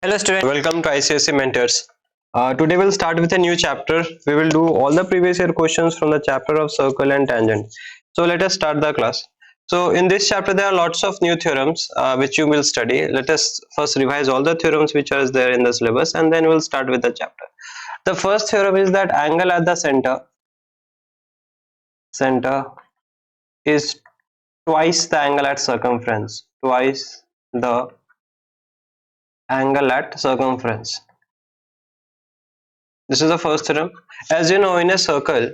Hello students, welcome to ICSE Mentors. Today we'll start with a new chapter. We will do all the previous year questions from the chapter of circle and tangent. So let us start the class. So in this chapter there are lots of new theorems which you will study. Let us first revise all the theorems which are there in the syllabus and then we'll start with the chapter. The first theorem is that angle at the center is twice the angle at circumference. Twice the angle at circumference. This is the first theorem. As you know, in a circle,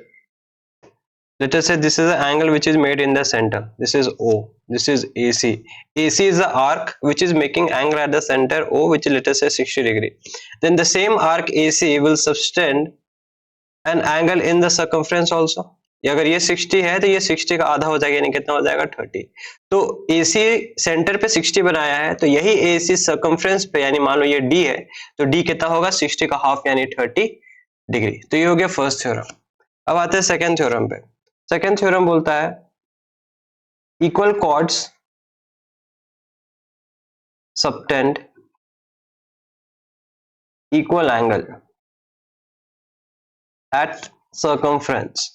let us say this is the angle which is made in the center. This is O. This is AC. AC is the arc which is making angle at the center O, which is let us say 60 degree. Then the same arc AC will subtend an angle in the circumference also. अगर ये 60 है तो ये 60 का आधा हो जाएगा, यानी कितना हो जाएगा 30. तो AC सेंटर पे 60 बनाया है, तो यही AC सर्कमफ्रेंस पे, यानी मान लो ये D है, तो D कितना होगा 60 का हाफ यानी 30 डिग्री. तो ये हो गया फर्स्ट थ्योरम. अब आते हैं सेकंड थ्योरम पे. सेकंड थ्योरम बोलता है equal chords subtend equal angle at circumference.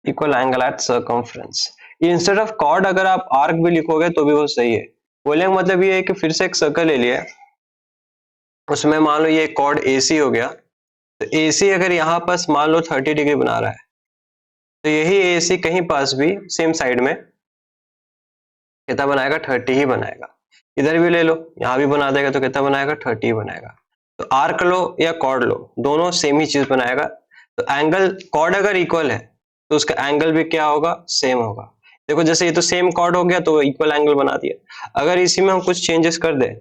Equal angle at circumference. Instead of chord अगर आप आर्क भी लिखोगे तो भी वो सही है. बोलने का मतलब ये है कि फिर से एक सर्कल ले लिया, उसमें मान लो ये कॉर्ड AC हो गया, तो AC अगर यहाँ पास मान लो 30 डिग्री बना रहा है, तो यही AC कहीं पास भी सेम साइड में कितना बनाएगा 30 ही बनाएगा. इधर भी ले लो, यहाँ भी बना देगा तो कितना बनाएगा 30 ही बनाएगा. तो आर्क लो या कॉर्ड लो, दोनों सेम ही चीज बनाएगा. तो एंगल कॉर्ड अगर इक्वल है तो उसका एंगल भी क्या होगा, सेम होगा. देखो जैसे ये तो सेम कॉर्ड हो गया तो इक्वल एंगल बना दिया. अगर इसी में हम कुछ चेंजेस कर दें,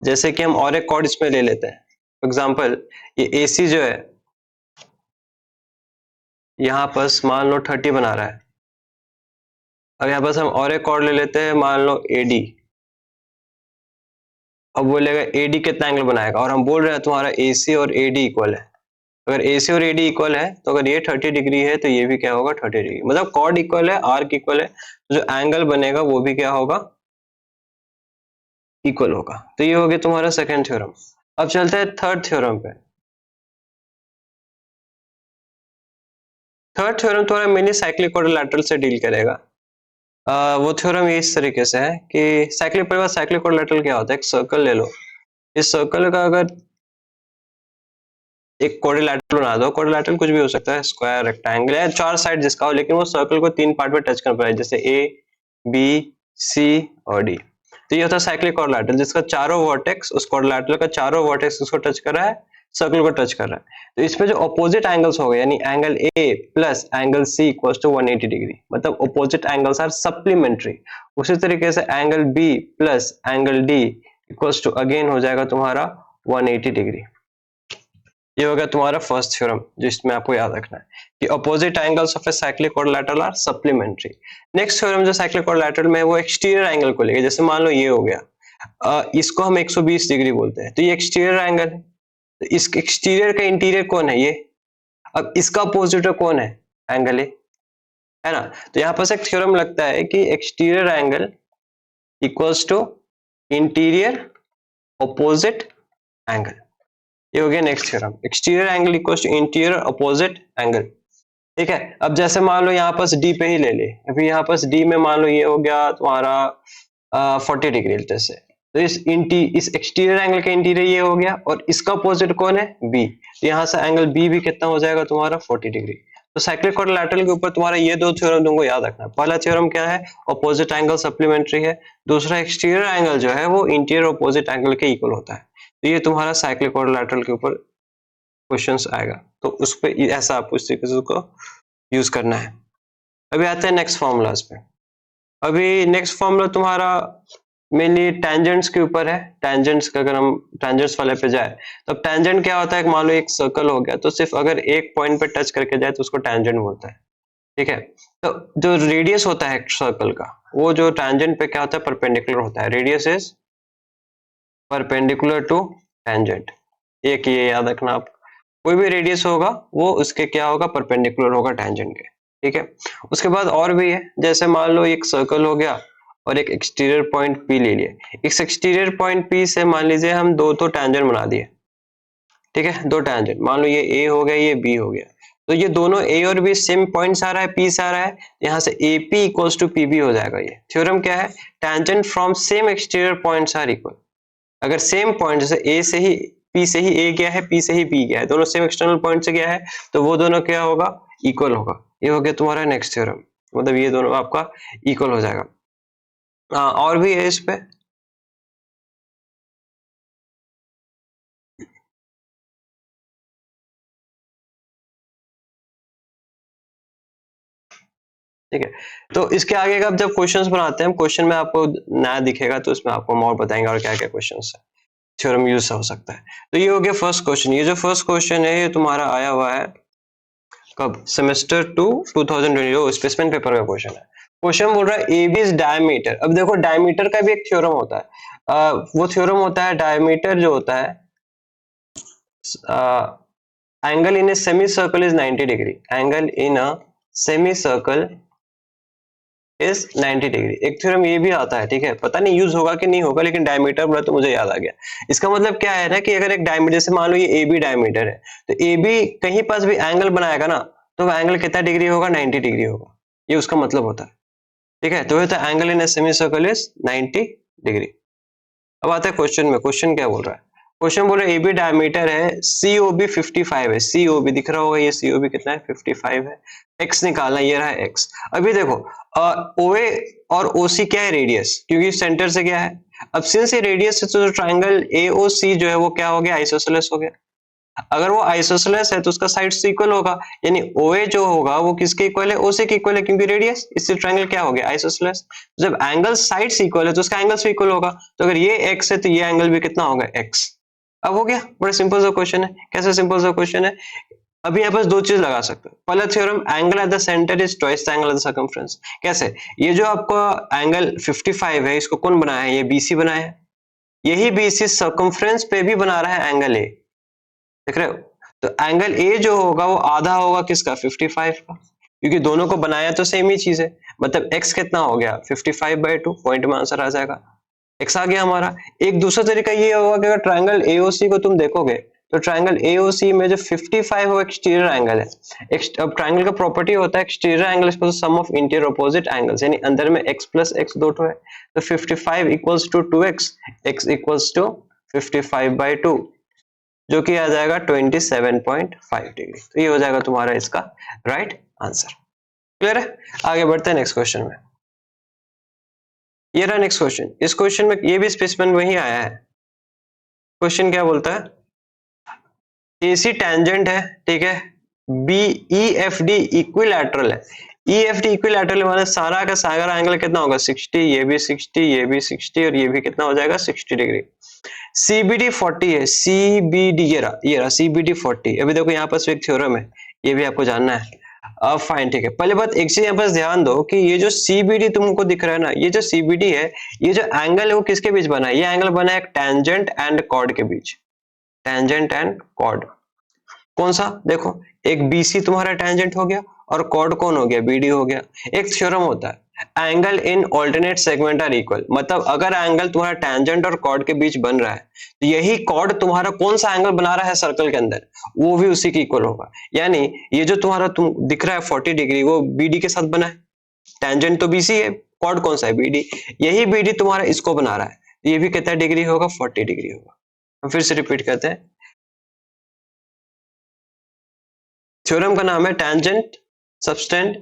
जैसे कि हम और एक कॉर्ड इसमें ले लेते हैं. फॉर एग्जांपल ये AC जो है यहाँ पर मान लो 30 बना रहा है. अब यहाँ पर हम और एक कॉर्ड ले लेते हैं, मान लो AD. अब बोलेगा AD कितना एंगल बनाएगा, और हम बोल रहे हैं तुम्हारा AC और AD इक्वल है. अगर AC और AD इक्वल है तो अगर ये 30 डिग्री है तो ये भी क्या होगा 30 डिग्री. मतलब कॉर्ड इक्वल है, आर्क इक्वल है, तो जो एंगल बनेगा वो भी क्या होगा, इक्वल होगा. तो ये हो गया तुम्हारा सेकंड थ्योरम. अब चलते हैं थर्ड थ्योरम पे. थर्ड थ्योरम तुम्हारा मेनली साइक्लिक क्वाड्रिलैटरल से डील करेगा. वो थ्योरम इस तरीके से है कि साइक्लिक क्वाड्रिलैटरल क्या होता है. एक सर्कल ले लो, इस सर्कल का अगर एक क्वाड्रिलैटरल बना दो. क्वाड्रिलैटरल कुछ भी हो सकता है, स्क्वायर, रेक्टेंगल या चार साइड जिसका हो, लेकिन वो सर्कल को तीन पार्ट में टच कर पाए, जैसे A, B, C और D. तो ये होता है साइक्लिक क्वाड्रिलैटरल, जिसका चारों वर्टेक्स, उस क्वाड्रिलैटरल का चारों वर्टेक्स उसको टच कर रहा है, सर्कल को टच कर रहा है. तो इसमें जो अपोजिट एंगल्स हो गए, यानी angle A plus angle C equals to 180 degree, मतलब अपोजिट एंगल्स आर सप्लीमेंट्री. उसी तरीके से angle B plus angle D equals to again हो जाएगा तुम्हारा 180 डिग्री. ये हो गया तुम्हारा फर्स्ट थ्योरम, जिसमें आपको याद रखना है कि opposite angles of a cyclic quadrilateral are supplementary. Next theorem जो साइक्लिक क्वाड्रिलैटरल में है वो एक्सटीरियर एंगल को लेके, जैसे मान लो ये हो गया, इसको हम 120 डिग्री बोलते हैं, तो ये एक्सटीरियर एंगल है. तो इस एक्सटीरियर का इंटीरियर कौन है, ये. अब इसका अपोजिट कौन है, एंगल ए, है ना. तो यहाँ पर एक थ्योरम लगता है कि exterior angle equals to interior opposite angle. ये हो गया next theorem, exterior angle equals to interior opposite angle. ठीक है. अब जैसे मान लो यहाँ पास D पे ही ले ले, अभी यहाँ पास D में मान लो ये हो गया तुम्हारा 40 डिग्री जैसे. तो इस एक्सटीरियर एंगल का इंटीरियर ये हो गया, और इसका अपोजिट कौन है, B. तो यहाँ से एंगल B भी कितना हो जाएगा तुम्हारा 40 डिग्री. तो साइक्लिक क्वाड्रिलैटरल के ऊपर तुम्हारा ये दो थ्योरम तुमको याद रखना है. पहला थ्योरम क्या है, अपोजिट एंगल सप्लीमेंट्री है. दूसरा एक्सटीरियर एंगल जो है वो इंटीरियर अपोजिट एंगल के इक्वल होता है. तो ये तुम्हारा साइक्लिक क्वाड्रिलैटरल के ऊपर क्वेश्चंस आएगा, तो उस पे ऐसा आपको इस तरीके से उसको यूज करना है. अभी आते हैं नेक्स्ट फॉर्मूलाज पे. अभी नेक्स्ट फॉर्मूला तुम्हारा मेनली टेंजेंट्स के ऊपर है. टेंजेंट्स का अगर हम टेंजेंट्स वाले पे जाए, तो टेंजेंट क्या होता है, मान लो एक सर्कल हो गया, तो सिर्फ अगर एक पॉइंट पे टच करके जाए तो उसको टेंजेंट बोलता है. ठीक है. तो जो रेडियस होता है सर्कल का, वो जो टेंजेंट पे क्या होता है, परपेंडिकुलर होता है. Radius is perpendicular to tangent. एक ये याद रखना आप, कोई भी रेडियस होगा वो उसके क्या होगा, परपेंडिकुलर होगा टेंजेंट के. ठीक है. उसके बाद और भी है, जैसे मान लो एक सर्कल हो गया और एक एक्सटीरियर पॉइंट P ले लिया। इस एक्सटीरियर पॉइंट P से मान लीजिए हम दो तो टैंजेंट बना दिए, ठीक है, दो टैंजेंट, मान लो ये A हो गया, ये B हो गया, तो ये दोनों A और B सेम पॉइंट आ रहा है, P से आ रहा है, यहाँ से AP इक्वल्स टू PB हो जाएगा। ये थ्योरम क्या है, tangent from same exterior points are equal. अगर सेम पॉइंट जैसे A से ही P से ही A गया है, P से ही B गया है, दोनों सेम एक्सटर्नल पॉइंट से गया है, तो वो दोनों क्या होगा, इक्वल होगा। ये हो गया तुम्हारा नेक्स्ट थ्योरम, मतलब ये दोनों आपका इक्वल हो जाएगा। और भी है इस पे, ठीक है। तो इसके आगे का जब क्वेश्चंस बनाते हैं, क्वेश्चन में आपको नया दिखेगा तो उसमें आपको और बताएंगे और क्या क्या क्वेश्चंस है, थ्योरम यूज हो सकता है। तो ये हो गया फर्स्ट क्वेश्चन। ये जो फर्स्ट क्वेश्चन है ये तुम्हारा आया हुआ है कब, सेमेस्टर 2 2020 स्पेसिमेन पेपर का क्वेश्चन है। क्वेश्चन बोल रहा है ए बी इज डायमीटर। अब देखो डायमीटर का भी एक थ्योरम होता है, वो थ्योरम होता है डायमीटर जो होता है, angle in a semi circle is 90 degree, angle in a semi circle is 90 degree. एक थ्योरम ये भी आता है, ठीक है, पता नहीं यूज होगा कि नहीं होगा, लेकिन डायमीटर बोला तो मुझे याद आ गया। इसका मतलब क्या है ना कि अगर एक डायमीटर से मान लो ये ए बी डायमीटर है, तो ए बी कहीं पास भी एंगल बनाएगा ना, तो वो एंगल कितना डिग्री होगा, 90 डिग्री होगा, ये उसका मतलब होता है, ठीक है। तो ये तो angle in a semi circle is 90 degree. अब आता है क्वेश्चन में, क्वेश्चन क्या बोल रहा है, क्वेश्चन बोल रहा है ए बी डायमीटर है, COB 55 है, COB दिख रहा होगा, ये COB कितना है, 55 है, x निकालना, ये रहा x। अभी देखो OA और OC क्या है, रेडियस, क्योंकि सेंटर से क्या है, अब सिंस ये रेडियस है तो ट्राइंगल AOC जो है वो क्या हो गया, आइसोसेलेस हो गया। अगर वो आइसोसेलेस है तो उसका साइड्स इक्वल होगा, यानी OA जो होगा वो किसके इक्वल है, OC के इक्वल है, क्योंकि रेडियस, इससे ट्रायंगल क्या हो गया, आइसोसेलेस। जब एंगल साइड्स इक्वल है तो उसका एंगल्स भी इक्वल होगा, तो अगर ये x है तो ये एंगल भी कितना होगा, x। अब हो गया, बड़ा सिंपल सा क्वेश्चन है। कैसे सिंपल सा क्वेश्चन है, अभी यहाँ पास दो चीज लगा सकते हो। पहला theorem, angle at the centre is twice the angle at the circumference. कैसे, ये जो आपका एंगल 55 है, इसको कौन बनाया है, ये BC बनाया है, यही BC सर्कमफ्रेंस पे भी बना रहा है एंगल A, देख रहे हो। तो एंगल ए जो होगा वो आधा होगा किसका, 55 का, क्योंकि दोनों को बनाया तो सेम ही चीज है, मतलब x कितना हो गया, 55/2, पॉइंट में आंसर आ जाएगा, x आ गया हमारा। एक दूसरा तरीका ये होगा कि अगर ट्रायंगल AOC को तुम देखोगे तो ट्रायंगल AOC में जो 55 वो एक्सटीरियर एंगल है। अब ट्रायंगल का प्रॉपर्टी होता है exterior angle is sum of interior opposite angles, यानी अंदर में x प्लस x दो ठो है, तो 55 equals to 2x, x equals to 55/2, जो कि आ जाएगा 27.5 डिग्री। तो ये हो जाएगा तुम्हारा इसका राइट आंसर। क्लियर है, आगे बढ़ते हैं नेक्स्ट क्वेश्चन में। ये रहा नेक्स्ट क्वेश्चन। इस क्वेश्चन में ये भी स्पेसिमेन में ही आया है। क्वेश्चन क्या बोलता है, AC टेंजेंट है, ठीक है, EFD इक्विलैटरल है। EFD इक्विलैटरल माने सारा का सारा एंगल कितना होगा, 60, ये भी 60, ये भी 60 और ये भी कितना हो जाएगा, 60 डिग्री। CBD 40 है, CBD ये रहा CBD 40। अभी देखो यहाँ पर एक थ्योरम है, ये भी आपको जानना है। अब फाइन, ठीक है, पहले बात एक चीज यहाँ पर ध्यान दो कि ये जो CBD तुमको दिख रहा है ना, ये जो CBD है, ये जो एंगल है वो किसके बीच बना है, ये एंगल बना है एक टेंजेंट एंड कॉर्ड के बीच, टेंजेंट एंड कॉर्ड। कौन सा, देखो एक BC तुम्हारा टेंजेंट हो गया और कॉर्ड कौन हो गया, BD हो गया। एक थ्योरम होता है angle in alternate segment are equal, मतलब अगर एंगल तुम्हारा टेंजेंट और कॉर्ड के बीच बन रहा है तो यही कॉर्ड तुम्हारा कौन सा एंगल बना रहा है सर्कल के अंदर, वो भी उसी के इक्वल होगा। यानी ये जो तुम्हारा तुम दिख रहा है 40 डिग्री, वो BD के साथ बना है, टेंजेंट तो BC है, कॉर्ड कौन सा है, BD, यही BD तुम्हारा इसको बना रहा है, ये भी कितना डिग्री होगा, 40 डिग्री होगा। हम फिर से रिपीट करते हैं, थ्योरम का नाम है tangent subtend,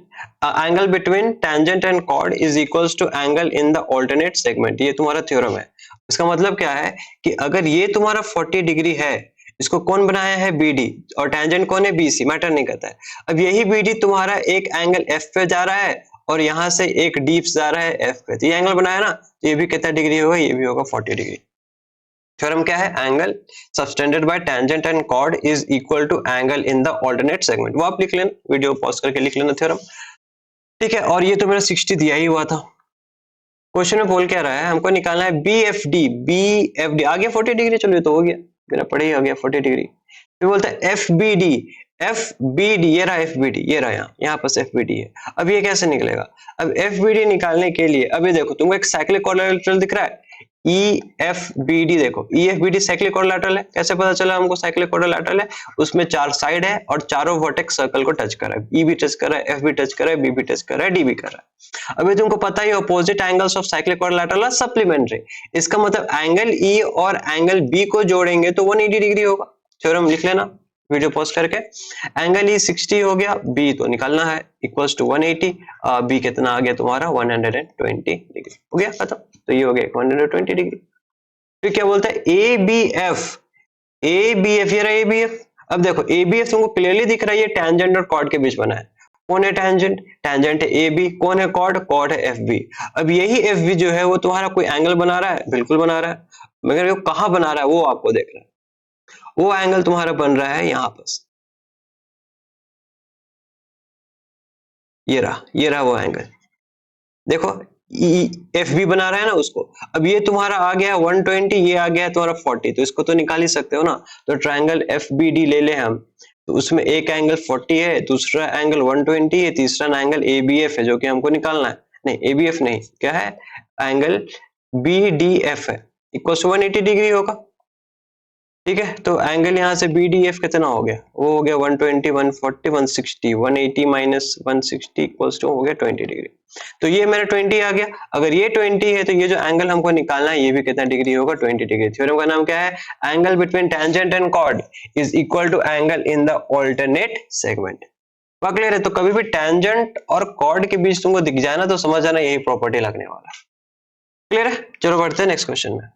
angle between tangent and chord is equals to angle in the alternate segment. ये तुम्हारा थ्योरम है। इसका मतलब क्या है कि अगर ये तुम्हारा 40 डिग्री है, इसको कौन बनाया है, BD, और टेंजेंट कौन है, BC, मैटर नहीं करता है। अब यही BD तुम्हारा एक एंगल F पे जा रहा है और यहां से एक डीप जा रहा है F पे, तो ये एंगल बनाया ना, तो ये भी कितना डिग्री होगा, ये भी होगा 40 डिग्री। थ्योरम क्या है, angle subtended by tangent and chord is equal to angle in the alternate segment. वो आप लिख लेना, वीडियो पॉज करके लिख लेना थ्योरम, ठीक है। और ये तो मेरा 60 दिया ही हुआ था। क्वेश्चन में बोल क्या रहा है, हमको निकालना है BFD, आगे 40 डिग्री, चलो ये तो हो गया, मेरा पढ़े ही आ गया 40 डिग्री। फिर बोलता है FBD, एफ बी डी, ये रहा एफ बी डी, ये रहा यहाँ पास एफ बी डी है। अब ये कैसे निकलेगा? अब एफ बी डी निकालने के लिए अभी देखो तुमको एक साइक्लिक क्वाड्रिलेटरल दिख रहा है, ई एफ बी डी। देखो E F B D cyclic quadrilateral है। कैसे पता चला हमको साइक्लिक क्वाड्रिलेटरल है? उसमें 4 साइड है और चारों वर्टेक्स सर्कल को टच कर रहा है। ई भी टच कर रहा है, एफ भी टच कर रहा है, बी भी टच कर रहा है, डी भी कर रहा है। अभी तुमको पता ही opposite angles of cyclic quadrilateral are supplementary. इसका मतलब एंगल ई और एंगल बी को जोड़ेंगे तो 180 डिग्री होगा। थ्योरम लिख लेना वीडियो पॉज करके। एंगल ई 60 हो गया, बी तो निकालना है इक्वल्स टू 180, बी कितना आ गया तुम्हारा 120 डिग्री। हो गया खत्म। तो ये हो गया 120 डिग्री। फिर क्या बोलता है A B F, A B F, ये रहा ए बी एफ। अब देखो ए बी एफ तुमको क्लियरली दिख रहा है, ये टैंजेंट और कॉर्ड के बीच बना है। कौन है टैंजेंट? टैंजेंट है ए बी। कौन है कॉर्ड? कॉर्ड है एफ बी। अब यही एफ बी जो है वो तुम्हारा कोई एंगल बना रहा है? बिल्कुल बना रहा है, मगर वो कहाँ बना रहा है वो आपको देखना है। वो एंगल तुम्हारा बन रहा है यहाँ पर, ये रहा वो एंगल। देखो एफ बी बना रहा है ना उसको। अब ये तुम्हारा आ गया 120, ये आ गया तुम्हारा 40, तो इसको तो निकाल ही सकते हो ना। तो ट्रायंगल एफ बी डी ले ले हम, तो उसमें एक एंगल 40 है, दूसरा एंगल 120 है, तीसरा एंगल ए बी एफ है जो कि हमको निकालना है। नहीं ए बी एफ नहीं, क्या है? एंगल बी डी एफ है, इक्वल 180 डिग्री होगा। ठीक है, तो एंगल यहाँ से बी डी एफ कितना हो गया? वो हो गया 120, 140, 160, 180 माइनस 160 इक्वल्स टू हो गया 20 डिग्री। तो ये मेरा 20 आ गया। अगर ये 20 है तो ये जो एंगल हमको निकालना है ये भी कितना डिग्री होगा? 20 डिग्री। थ्योरम का नाम क्या है? Angle between tangent and chord is equal to angle in the alternate segment. Clear है? तो कभी भी टेंजेंट और कॉर्ड के बीच तुमको दिख जाए ना तो समझ जाना यही प्रॉपर्टी लगने वाला। क्लियर है? चलो बढ़ते हैं नेक्स्ट क्वेश्चन में।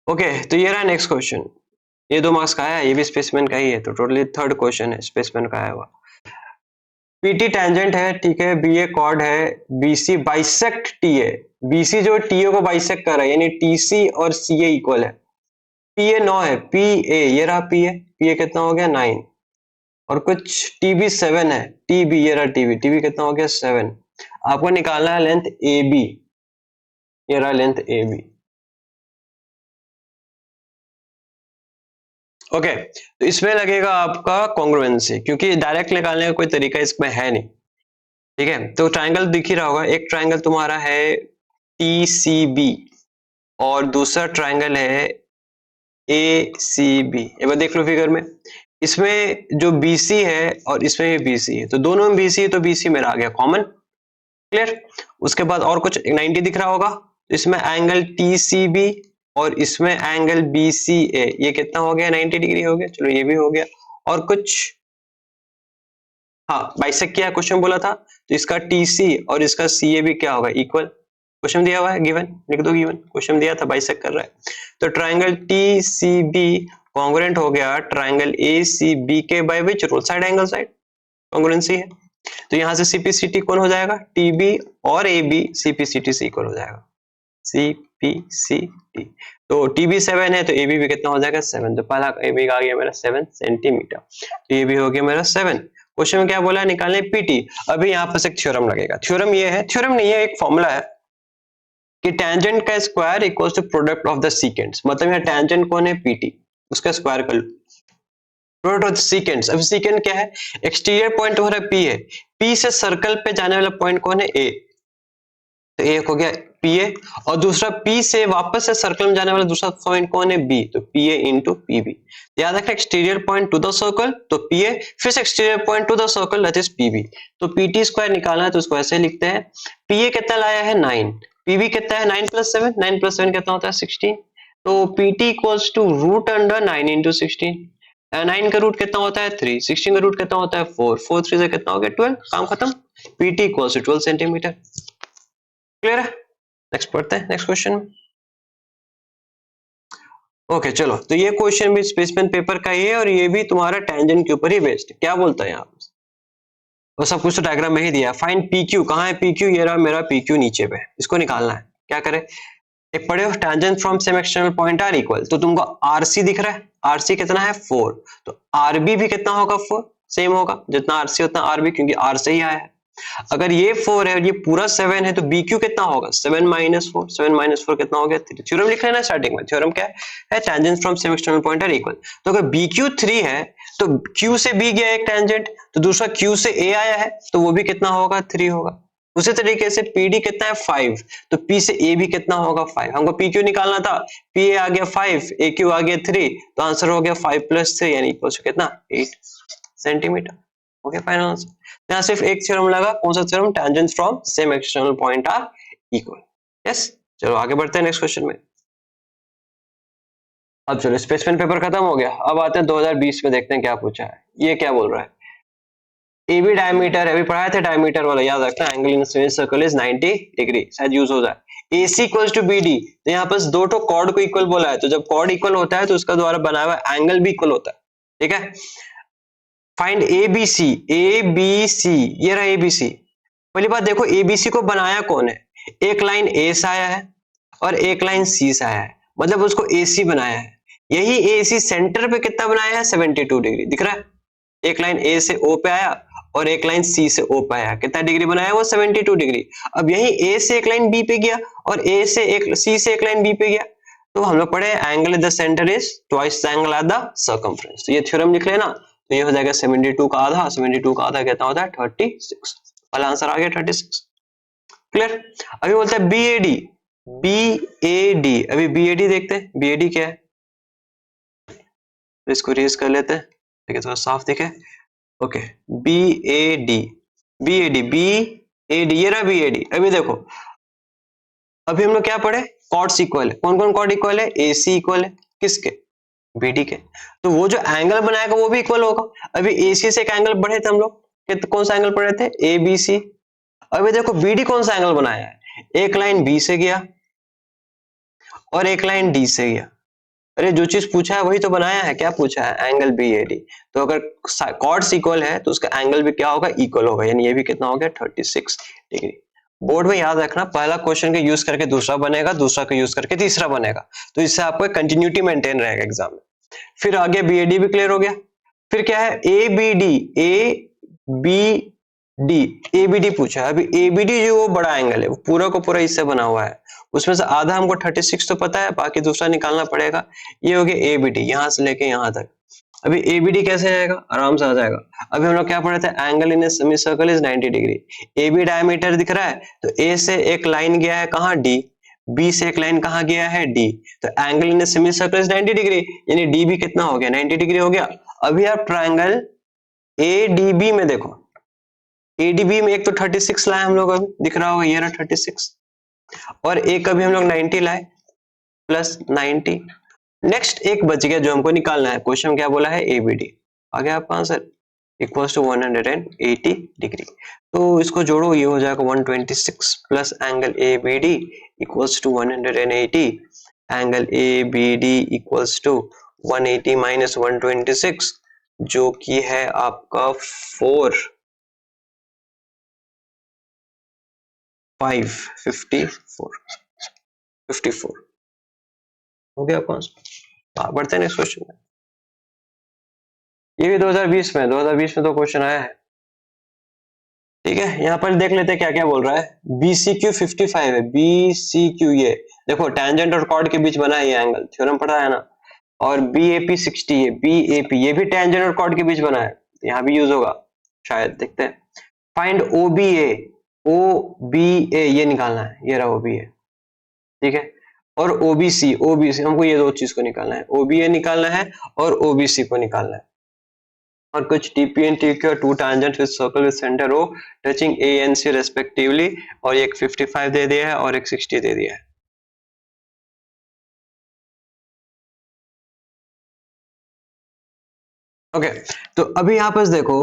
ओके तो ये रहा नेक्स्ट क्वेश्चन। ये 2 मार्क्स का है, ये भी स्पेसमैन का ही है, तो टोटली थर्ड क्वेश्चन है स्पेसमैन का है हुआ। पीटी टेंजेंट है, ठीक है, बीए कॉर्ड है, बीसी बाइसेक्ट टीए। बीसी जो टीए को बाइसेक्ट कर रहा है, यानी टीसी और सीए इक्वल है। पीए 9 है, पीए ये रहा पीए, पीए कितना हो गया 9, और कुछ टीबी 7 है, टीबी ये रहा टीबी, टीबी कितना हो गया 7। आपको निकालना है लेंथ ए बी, ये रहा लेंथ ए बी। ओके तो इसमें लगेगा आपका कॉन्ग्रुएंसी, क्योंकि डायरेक्ट निकालने का कोई तरीका इसमें है नहीं। ठीक है, तो ट्रायंगल दिख ही रहा होगा। एक ट्रायंगल तुम्हारा है टीसीबी और दूसरा ट्रायंगल है एसीबी। एक बार देख लो फिगर में, इसमें जो बीसी है और इसमें भी बीसी है, तो दोनों में बीसी है तो बीसी मेरा आ गया कॉमन। क्लियर? उसके बाद और कुछ 90 दिख रहा होगा, इसमें एंगल टीसीबी और इसमें एंगल बीसीए, ये कितना हो गया 90 डिग्री हो गया। चलो ये भी हो गया। और कुछ हाँ बाइसेक्ट किया क्वेश्चन बोला था, तो इसका टीसी और इसका सीए भी क्या होगा? इक्वल। क्वेश्चन दिया हुआ है, गिवन लिख दो, गिवन क्वेश्चन दिया था, बाइसेक्ट कर रहा है। तो ट्रायंगल टीसीबी कॉन्ग्रुएंट हो गया ट्रायंगल एसीबी के by which rule? Side angle side congruency है। तो यहाँ से सीपीसीटी कौन हो जाएगा? टीबी और एबी सीपीसीटी से इक्वल हो जाएगा, सीपीसीटी। तो टीबी 7 है तो एबी भी कितना हो जाएगा 7। तो पहला एबी आ गया मेरा 7 सेंटीमीटर, तो ये भी हो गया मेरा 7। क्वेश्चन में क्या बोला है? निकालने पीटी। अभी यहाँ पर एक थ्योरम लगेगा। थ्योरम ये है, थ्योरम नहीं है, एक फॉर्मूला है कि टेंजेंट का square equals to product of the secants. मतलब यहाँ टेंजेंट कौन है? पीटी, उसका स्क्वायर कर लो, प्रोडक्ट ऑफ सीकेंड्स। अब सीकेंड क्या है? एक्सटीरियर पॉइंट तुम्हारा पी है, पी से सर्कल पे जाने वाला पॉइंट कौन है? ए। तो एक हो गया पी ए, और दूसरा पी से वापस से सर्कल में जाने वाला दूसरा पॉइंट कौन है? बी। तो P A into P B. याद रखना exterior point to the circle तो पी ए, फिर से exterior point to the circle that is P B. तो पी टी स्क्वायर निकालना है तो उसको ऐसे लिखते हैं, पी ए कितना लाया है 9, पी बी कितना है 9 + 7, 9 + 7 कितना होता है 16। तो P T equals to root under 9 into 16। 9 का रूट कितना होता है 3, 16 का रूट कितना होता है 4, 4 3 से कितना हो गया 12, काम खत्म। P T equals to 12 centimetre. Clear है? नेक्स्ट पढ़ते हैं नेक्स्ट क्वेश्चन में। ओके चलो, तो ये क्वेश्चन भी स्पेसमैन पेपर का ही है और ये भी तुम्हारा टेंजेंट के ऊपर ही बेस्ड है। क्या बोलता है यहाँ पर? वो सब कुछ तो डायग्राम में ही दिया। फाइंड पी क्यू, कहाँ है पी क्यू? ये रहा मेरा पी क्यू नीचे पे, इसको निकालना है। क्या करे? एक पढ़े हो tangent from same external point are equal, तो तुमको आरसी दिख रहा है, आरसी कितना है 4, तो आरबी भी कितना होगा 4, सेम होगा जितना आरसी उतना आरबी, क्योंकि आर से ही आया है। अगर ये 4 है और ये पूरा 7 है तो बी क्यू कितना होगा 7 माइनस 4, 7 माइनस 4 कितना हो गया 3। थ्योरम लिख लेना स्टार्टिंग में। थ्योरम क्या है tangent from same external point are equal. तो अगर बी क्यू 3 है तो क्यू से बी गया एक टेंजेंट, तो दूसरा क्यू से ए आया है तो वो भी कितना होगा 3 होगा। उसी तरीके से पीडी कितना है 5, तो पी से ए भी कितना होगा 5। हमको पी क्यू निकालना था, पी ए आ गया 5, ए क्यू आ गया 3, तो आंसर हो गया 5 प्लस 3 यानी इक्वल टू कितना 8 सेंटीमीटर। Okay final answer. यहाँ सिर्फ एक थ्योरम लगा, कौन सा theorem tangents from same external point are equal. Yes, चलो आगे बढ़ते हैं नेक्स्ट क्वेश्चन में। अब चलो स्पेसमैन पेपर खत्म हो गया, अब आते हैं 2020 में, देखते हैं क्या पूछा है। ये क्या बोल रहा है, ए बी डायमीटर, अभी पढ़ाए थे डायमीटर वाला, याद रखना angle in circle is 90 degree, शायद यूज हो जाए। AC इक्वल्स टू BD, तो यहाँ पर दो तो कॉर्ड को इक्वल बोला है, तो जब कॉर्ड इक्वल होता है तो उसका द्वारा बनाया हुआ एंगल भी इक्वल होता है, ठीक है। फाइंड ABC, ABC ये रहा ABC। पहली बात देखो ABC को बनाया कौन है, एक लाइन A से आया है और एक लाइन C से आया है, मतलब उसको AC बनाया है। यही AC सेंटर पे कितना बनाया है 72 डिग्री, दिख रहा है। एक लाइन A से O पे आया और एक लाइन C से O पे आया, कितना डिग्री बनाया वो 72 डिग्री। अब यही A से एक लाइन B पे गया और A से एक C से एक लाइन B पे गया, तो हम लोग पढ़े angle the centre is twice the angle at the circumference. तो ये थ्योरम लिख लेना, तो ये हो जाएगा 72 का आधा, 72 का आधा कितना होता है 36, वाला आंसर आ गया 36। क्लियर। अभी बोलते हैं BAD, BAD, अभी BAD देखते हैं, BAD क्या है, इसको रेज कर लेते हैं ताकि थोड़ा साफ दिखे। ओके, BAD, BAD ये रहा BAD। अभी देखो, अभी हम लोग क्या पढ़े, कॉर्ड्स इक्वल है, कौन कौन कॉर्ड इक्वल है, AC इक्वल है किसके, BD के, तो वो जो एंगल बनाएगा वो भी इक्वल होगा। अभी AC से एक एंगल बढ़े थे हम लोग, कौन सा एंगल पढ़े थे ABC। अभी देखो BD कौन सा एंगल बनाया है, एक लाइन B से गया और एक लाइन D से गया। अरे जो चीज पूछा है वही तो बनाया है, क्या पूछा है एंगल BAD। तो अगर कॉर्ड्स इक्वल है तो उसका एंगल भी क्या होगा इक्वल होगा, यानी ये भी कितना हो गया 36 डिग्री। बोर्ड में याद रखना, पहला क्वेश्चन का यूज करके दूसरा बनेगा, दूसरा का यूज करके तीसरा बनेगा, तो इससे आपको कंटिन्यूटी मेंटेन रहेगा एग्जाम में। फिर आगे BAD भी क्लियर हो गया। फिर क्या है ABD, ABD पूछा है। अभी ABD जो वो बड़ा एंगल है वो पूरा को पूरा इससे बना हुआ है, उसमें से आधा हमको 36 तो पता है, बाकी दूसरा निकालना पड़ेगा। ये हो गया ABD, यहां से लेके यहां तक। अभी ABD कैसे आएगा, आराम से आ जाएगा। अभी हम लोग क्या पढ़े थे, angle in a semi circle is 90 degree. AB diameter दिख रहा है, तो A से एक लाइन गया है कहाँ D, B से एक लाइन कहाँ गया है D, तो angle in a semi circle is 90 degree, यानी D भी कितना हो गया 90 डिग्री हो गया। अभी आप ट्रायंगल ADB में देखो, ADB में एक तो 36 लाए हम लोग, अभी दिख रहा होगा ये रहा 36, और एक अभी हम लोग 90 लाए प्लस 90। नेक्स्ट एक बच गया जो हमको निकालना है, क्वेश्चन क्या बोला है ABD, आ गया आपका आंसर इक्वल्स टू 180 डिग्री। तो इसको जोड़ो, ये हो जाएगा 126 plus angle ABD equals to 180, angle ABD equals to 180 minus 126 जो कि है आपका 54 हो गया आपका आंसर। बढ़ते हैं नेक्स्ट क्वेश्चन में। ये भी 2020 में, 2020 में तो क्वेश्चन आया है, ठीक है। यहाँ पर देख लेते हैं क्या क्या बोल रहा है। BCQ 55 है, BCQ ये देखो टेंजेंट और कॉर्ड के बीच बना है ये एंगल, थ्योरम पढ़ा है ना। और BAP 60 है, BAP ये भी टेंजेंट और कॉर्ड के बीच बना है, यहाँ भी यूज होगा शायद, देखते हैं। फाइंड OBA, OBA ये निकालना है, ये रहा OBA, ठीक है। और OBC हमको ये दो चीज को निकालना है, OBA निकालना है और OBC को निकालना है। और कुछ TP and TQ two tangents with circle with center O touching A and C respectively, और एक 55 दे दिया है और एक 60 दे दिया है। ओके तो अभी यहाँ पर देखो,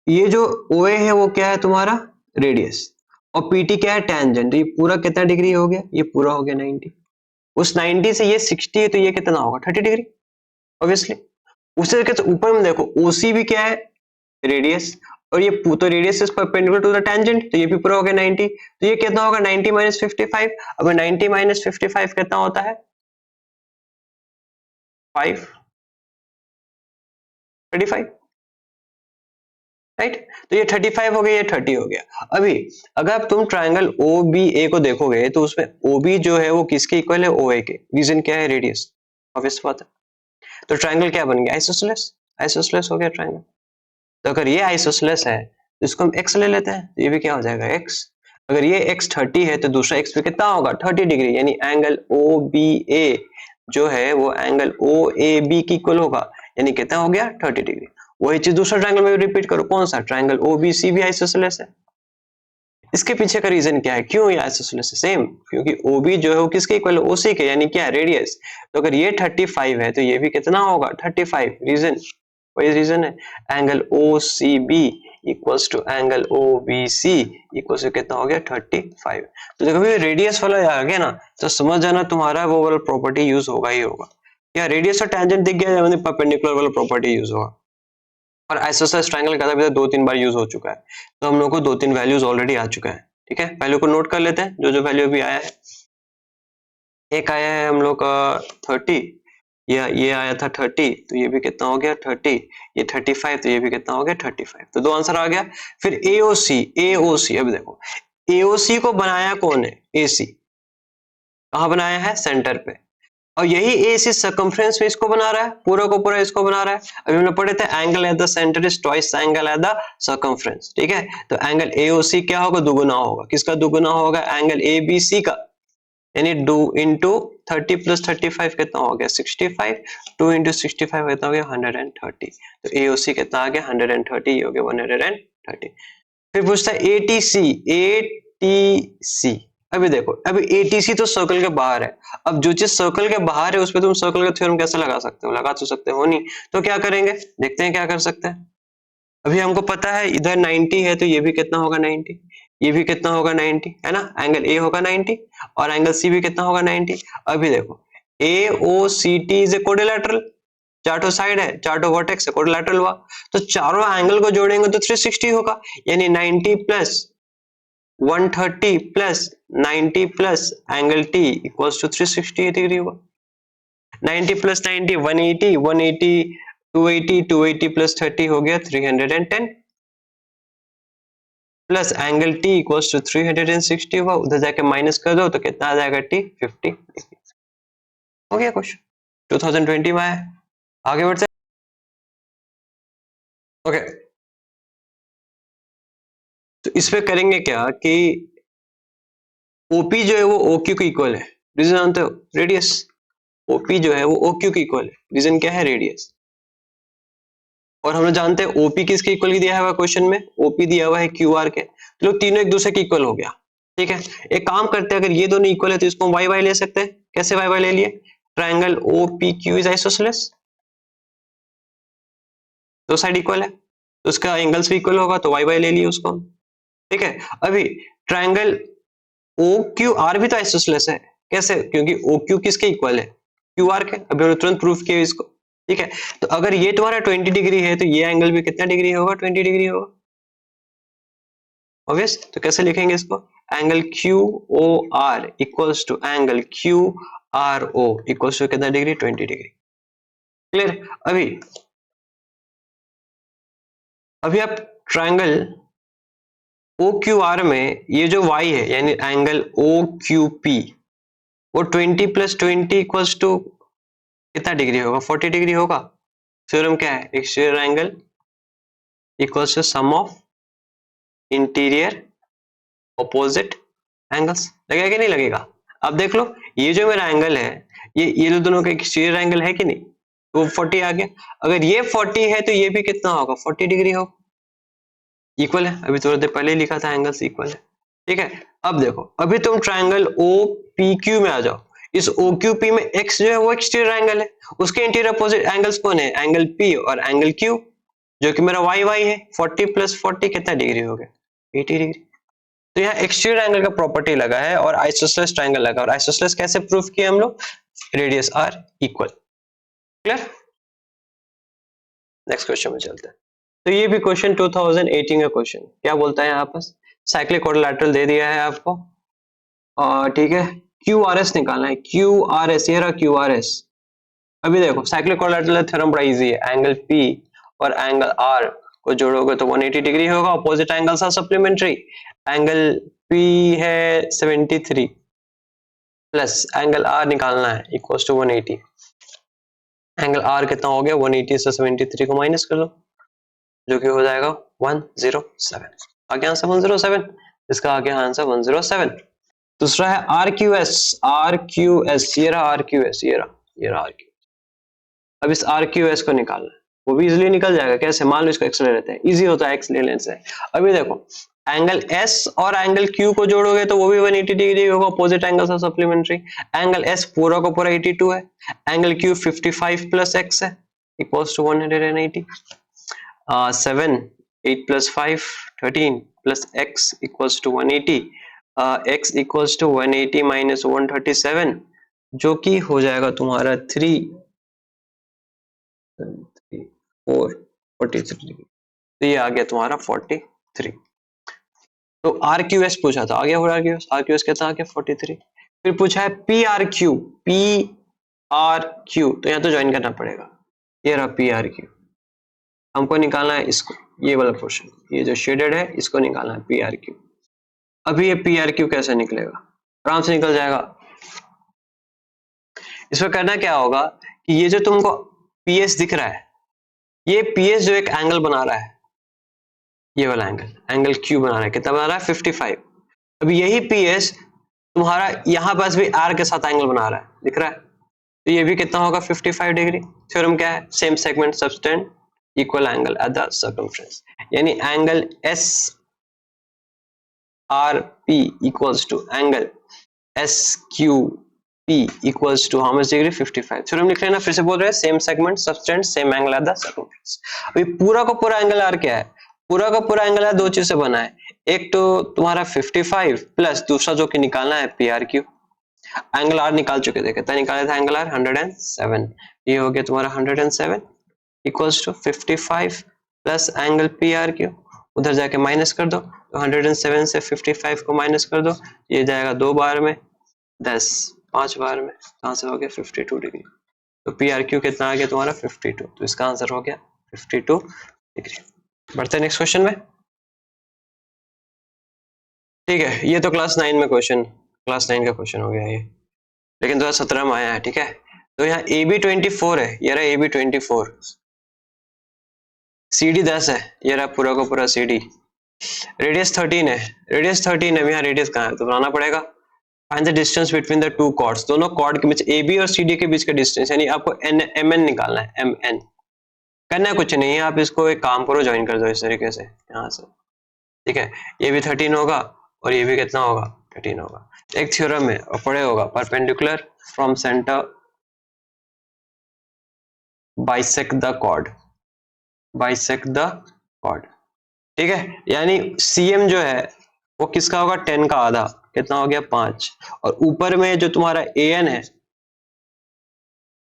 ये जो OA है वो क्या है तुम्हारा रेडियस, और PT क्या है टेंजेंट, ये पूरा कितना डिग्री हो गया, ये पूरा हो गया 90। उस 90 से ये 60 है तो ये कितना होगा 30 डिग्री ऑब्वियसली। उसी तरीके से ऊपर में देखो OC भी क्या है रेडियस, और ये तो radius is perpendicular to the tangent, तो ये भी पूरा हो गया 90, तो ये कितना होगा 90 माइनस 55। अब 90 माइनस 55 कितना होता है 5 35, राइट। तो ये 35 हो गया, ये 30 हो गया। अभी अगर तुम ट्राइंगल ओ बी ए को देखोगे तो उसमें ओ बी जो है वो किसके इक्वल है, ओ ए के। रीजन क्या है, रेडियस, ऑब्वियस बात है। तो ट्राइंगल क्या बन गया, आइसोसेलेस, आइसोसेलेस हो गया ट्राइंगल। तो अगर ये आइसोसेलेस है तो इसको हम x ले लेते हैं, तो ये भी क्या हो जाएगा x। अगर ये x 30 है तो दूसरा x भी कितना होगा, 30 डिग्री, यानी एंगल ओ बी ए जो है वो एंगल ओ ए बी की इक्वल होगा, यानी कितना हो गया, 30 डिग्री। वही चीज दूसरा ट्राइंगल में रिपीट करो, कौन सा, ट्राइंगल ओ बी सी भी आइसोसेलेस है। इसके पीछे का रीजन क्या है, क्यों ये आइसोसेलेस है, सेम, क्योंकि OB जो है वो किसके इक्वल है, OC के, यानी क्या है, रेडियस। तो अगर ये 35 है तो ये भी कितना होगा, 35। रीजन वही रीजन है, angle OCB equals to angle OBC equals to कितना हो गया, 35। तो देखो ये रेडियस वाला आ गया ना, तो समझ जाना तुम्हारा वो वाला प्रॉपर्टी यूज होगा ही होगा। क्या रेडियस और टेंजेंट दिख गया, यानी परपेंडिकुलर वाला प्रॉपर्टी यूज होगा। और आइसोसेलेस ट्रायंगल का भी 2-3 बार यूज हो चुका है, तो हम लोग को 2-3 वैल्यूज ऑलरेडी आ चुका है। ठीक है, वैल्यू को नोट कर लेते हैं, जो जो वैल्यू अभी आया है। एक आया है हम लोग का 30, या ये आया था 30, तो ये भी कितना हो गया 30, ये 35, तो ये भी कितना हो गया 35। तो दो आंसर आ गया। फिर AOC, AOC अभी देखो AOC को बनाया कौन है, AC कहाँ बनाया है, सेंटर पे। और यही AC सर्कमफ्रेंस में इसको बना रहा है, पूरा को पूरा इसको बना रहा है। अभी हमने पढ़े थे angle at the centre is twice angle at the circumference. ठीक है, तो एंगल AOC क्या होगा, दुगुना होगा, किसका दुगुना होगा, एंगल ABC का, यानी 2 इंटू 30 प्लस 35 कितना हो गया, 65, 2 इंटू 65 कितना हो गया, 130। तो AOC कितना आ गया, 130, ये हो गया 130। फिर पूछता है ATC, ATC अभी देखो, अभी ATC तो सर्कल के बाहर है। अब जो चीज सर्कल के बाहर है उस पर तुम सर्कल का थ्योरम कैसे लगा सकते हो, लगा तो सकते हो नहीं। तो क्या करेंगे, देखते हैं क्या कर सकते हैं। अभी हमको पता है इधर 90 है, तो ये भी कितना होगा 90, ये भी कितना होगा 90, है ना, एंगल A होगा 90 और एंगल C भी कितना होगा 90। अभी देखो AOCT इज ए कोडिलेटरल, चारों साइड है, चारों वर्टेक्स है, कोडिलेटरल हुआ। तो चारों एंगल को जोड़ेंगे तो 360 होगा, यानी 90 plus 130 plus 90 plus angle T equals to 360 degree होगा। 90 प्लस 90 180, 180 280, 280 प्लस 30 हो गया 310 plus angle T equals to 360 हुआ, उधर जाके माइनस कर दो तो कितना आ जाएगा T, 50 हो गया क्वेश्चन 2020 में आया। आगे बढ़ते ओके। तो इस पे करेंगे क्या कि OP जो है वो OQ के इक्वल है, रीजन जानते हो, रेडियस। OP जो है वो OQ के इक्वल है, रीजन क्या है, रेडियस। और हम लोग जानते हैं OP किसके इक्वल दिया हुआ क्वेश्चन में, OP दिया हुआ है QR के, तो लोग तीनों एक दूसरे के इक्वल हो गया। ठीक है, एक काम करते हैं, अगर ये दोनों इक्वल है तो इसको हम वाई वाई ले सकते हैं। कैसे वाई वाई ले लिए, ट्राइंगल OPQ इज आइसोसेलेस, दो साइड इक्वल है तो उसका एंगल्स भी इक्वल होगा, तो वाई वाई ले लिए उसको हम। ठीक है, अभी ट्राइंगल OQR भी तो आइसोसेलेस है, कैसे, क्योंकि OQ किसके इक्वल है, QR के। अभी हमने तुरंत प्रूफ किया इसको। ठीक है, तो अगर ये तुम्हारा 20 डिग्री है तो ये एंगल भी कितना डिग्री होगा, 20 डिग्री होगा, ऑब्वियस। तो कैसे लिखेंगे इसको, angle QOR equals to angle QRO equals to कितना डिग्री, 20 डिग्री। क्लियर। अभी अभी आप ट्राइंगल OQR में ये जो y है, यानी एंगल OQP, वो 20 प्लस 20 इक्वल्स टू कितना डिग्री होगा, 40 डिग्री होगा। थ्योरम क्या है, exterior angle equals to sum of interior opposite angles. लगेगा कि नहीं लगेगा, अब देख लो, ये जो मेरा एंगल है, ये जो दोनों का एक्सटीरियर एंगल है कि नहीं, वो 40 आ गया। अगर ये 40 है तो ये भी कितना होगा, 40 डिग्री होगा, इक्वल है। अभी थोड़ी देर पहले ही लिखा था एंगल्स इक्वल है। ठीक है, अब देखो, अभी तुम ट्राइंगल OPQ में आ जाओ। इस OQP में x जो है वो एक्सटीरियर एंगल है, उसके इंटीरियर अपोजिट एंगल्स कौन है, एंगल P और एंगल Q, जो कि मेरा YY है। 40 प्लस 40 कितना डिग्री हो गया, 80 डिग्री। तो यहाँ एक्सटीरियर एंगल का प्रॉपर्टी लगा है और आइसोसेलेस ट्रायंगल लगा, और आइसोसेलेस कैसे प्रूफ किया हम लोग, radius are equal. Clear, next question में चलते हैं। तो ये भी क्वेश्चन 2018 का क्वेश्चन, क्या बोलता है यहाँ पर, साइक्लिक क्वाड्रिलेटरल दे दिया है आपको, और ठीक है, QRS निकालना है, QRS, ये रहा QRS। अभी देखो साइक्लिक क्वाड्रिलेटरल थ्योरम बड़ा इजी है, एंगल P और एंगल R को जोड़ोगे तो 180 डिग्री होगा। Opposite angles are supplementary. Angle P है 73 प्लस एंगल R निकालना है इक्वल्स टू 180। एंगल R कितना हो गया, 180 से 73 को माइनस कर दो जो कि हो जाएगा 107। आगे आंसर 107, इसका आगे आंसर 107। दूसरा है RQS। RQS ये रहा, RQS ये रहा RQS। अब इस RQS को निकालना है, वो भी इजीली निकल जाएगा। कैसे, मान लो इसको x ले लेते हैं, इजी होता है x ले लेने से। अभी देखो एंगल S और एंगल Q को जोड़ोगे तो वो भी 180 डिग्री होगा। Opposite angles are supplementary. Angle S पूरा का पूरा 82 है, एंगल Q 55 प्लस x है equals to 180। 7 8 plus 5 13 plus x equals to 180। x equals to 180 minus 137 जो कि हो जाएगा तुम्हारा 3 4 43 डिग्री। तो ये आ गया तुम्हारा 43। तो RQS पूछा था, आ गया RQS कितना आ गया 43। फिर पूछा है PRQ। PRQ तो यहाँ तो ज्वाइन करना पड़ेगा, ये रहा PRQ। हमको निकालना है इसको, ये वाला पोर्शन, ये जो शेडेड है इसको निकालना है PRQ। अभी ये PRQ कैसे निकलेगा, आराम से निकल जाएगा। इसमें करना क्या होगा कि ये जो तुमको PS दिख रहा है, ये PS जो एक एंगल बना रहा है, ये वाला एंगल Q बना रहा है, कितना बना रहा है 55। अभी यही PS तुम्हारा यहाँ पास भी R के साथ एंगल बना रहा है, दिख रहा है, तो ये भी कितना होगा 55 डिग्री। थ्योरम क्या है, same segment subtend equal angle at the circumference, यानी angle SRP equals to angle SQP equals to how much degree 55। Theorem लिख लेना, फिर से बोल रहे हैं same segment subtend same angle at the circumference. अभी पूरा का पूरा एंगल R क्या है, पूरा का पूरा एंगल है, दो चीज से बना है, एक तो तुम्हारा 55 प्लस दूसरा जो कि निकालना है PRQ। एंगल R निकाल चुके थे, कितना निकाला था एंगल R 107। ये हो गया तुम्हारा 107 equals to 55 plus angle PRQ। उधर जाके माइनस कर दो, तो 107 से 55 को माइनस कर दो, ये जाएगा 2 बार में 10, 5 बार में, कहाँ से हो गया 52 डिग्री। तो PRQ कितना आ गया तुम्हारा 52, तो इसका आंसर हो गया 52 डिग्री। बढ़ते हैं नेक्स्ट क्वेश्चन में। ठीक है, ये तो क्लास 9 में क्वेश्चन, क्लास 9 का क्वेश्चन हो गया ये, लेकिन 2017 में आया है। ठीक है, तो यहाँ AB24 है, ये रहा AB24, CD 10 है, ये रहा पूरा का पूरा CD, रेडियस 13 है, रेडियस 13 है, यहाँ रेडियस कहाँ है तो बनाना पड़ेगा। Find the distance between the two chords, दोनों कॉर्ड के बीच AB और CD के बीच का डिस्टेंस, यानी आपको MN निकालना है, MN। करना कुछ नहीं है, आप इसको एक काम करो, ज्वाइन कर दो इस तरीके से यहाँ से। ठीक है, ये भी 13 होगा और ये भी कितना होगा 13 होगा। एक थ्योरम है और पढ़े होगा, perpendicular from centre bisect the chord, bisect the chord. ठीक है, यानी CM जो है वो किसका होगा 10 का आधा, कितना हो गया 5, और ऊपर में जो तुम्हारा AN है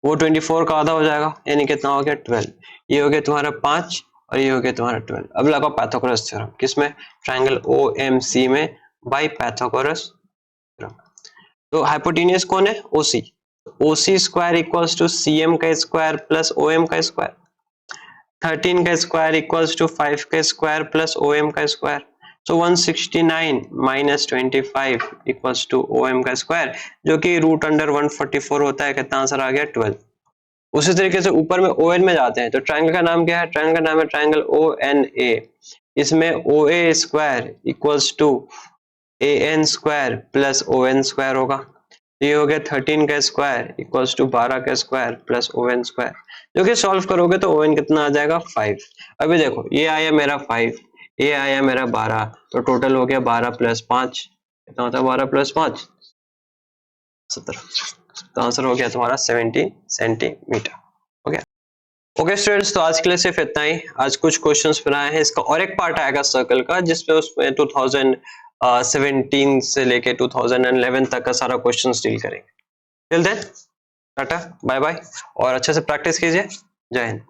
वो 24 का आधा हो जाएगा, यानी कितना हो गया 12। ये हो गया तुम्हारा 5 और ये हो गया तुम्हारा 12। अब लगाओ पाइथागोरस थ्योरम, किसमें, ट्रायंगल OMC में बाय पाइथागोरस थ्योरम। तो हाइपोटेन्यूज कौन है, OC, OC square equals to CM का स्क्वायर प्लस OM का स्क्वायर, 13 का स्क्वायर इक्वल्स टू 5 का स्क्वायर प्लस OM का square. So 169 minus 25 equals to OM का स्क्वायर, जो कि रूट अंडर 144 होता है, कितना आंसर आ गया 12। उसी तरीके से ऊपर में ON में जाते हैं, तो ट्रायंगल का नाम क्या है, ट्रायंगल का नाम है ट्रायंगल ONA। इसमें OA square equals to AN square plus ON square होगा। ये हो गया 13 का स्क्वायर इक्वल्स टू 12 का स्क्वायर प्लस ON स्क्वायर, जो कि सॉल्व करोगे तो ON कितना आ जाएगा 5। अभी देखो ये आया मेरा 5, ये आया मेरा 12, तो टोटल हो गया 12 प्लस 5, कितना होता है 12 प्लस 5 17। तो आंसर हो गया तुम्हारा 17 सेंटीमीटर। ओके स्टूडेंट्स, तो आज के लिए सिर्फ इतना ही। आज कुछ क्वेश्चंस बनाए हैं, इसका और एक पार्ट आएगा सर्कल का, जिसमें उसमें 2017 से लेके 2011 तक का सारा क्वेश्चंस डील करेंगे। Till then tata bye bye, और अच्छे से प्रैक्टिस कीजिए। जय हिंद।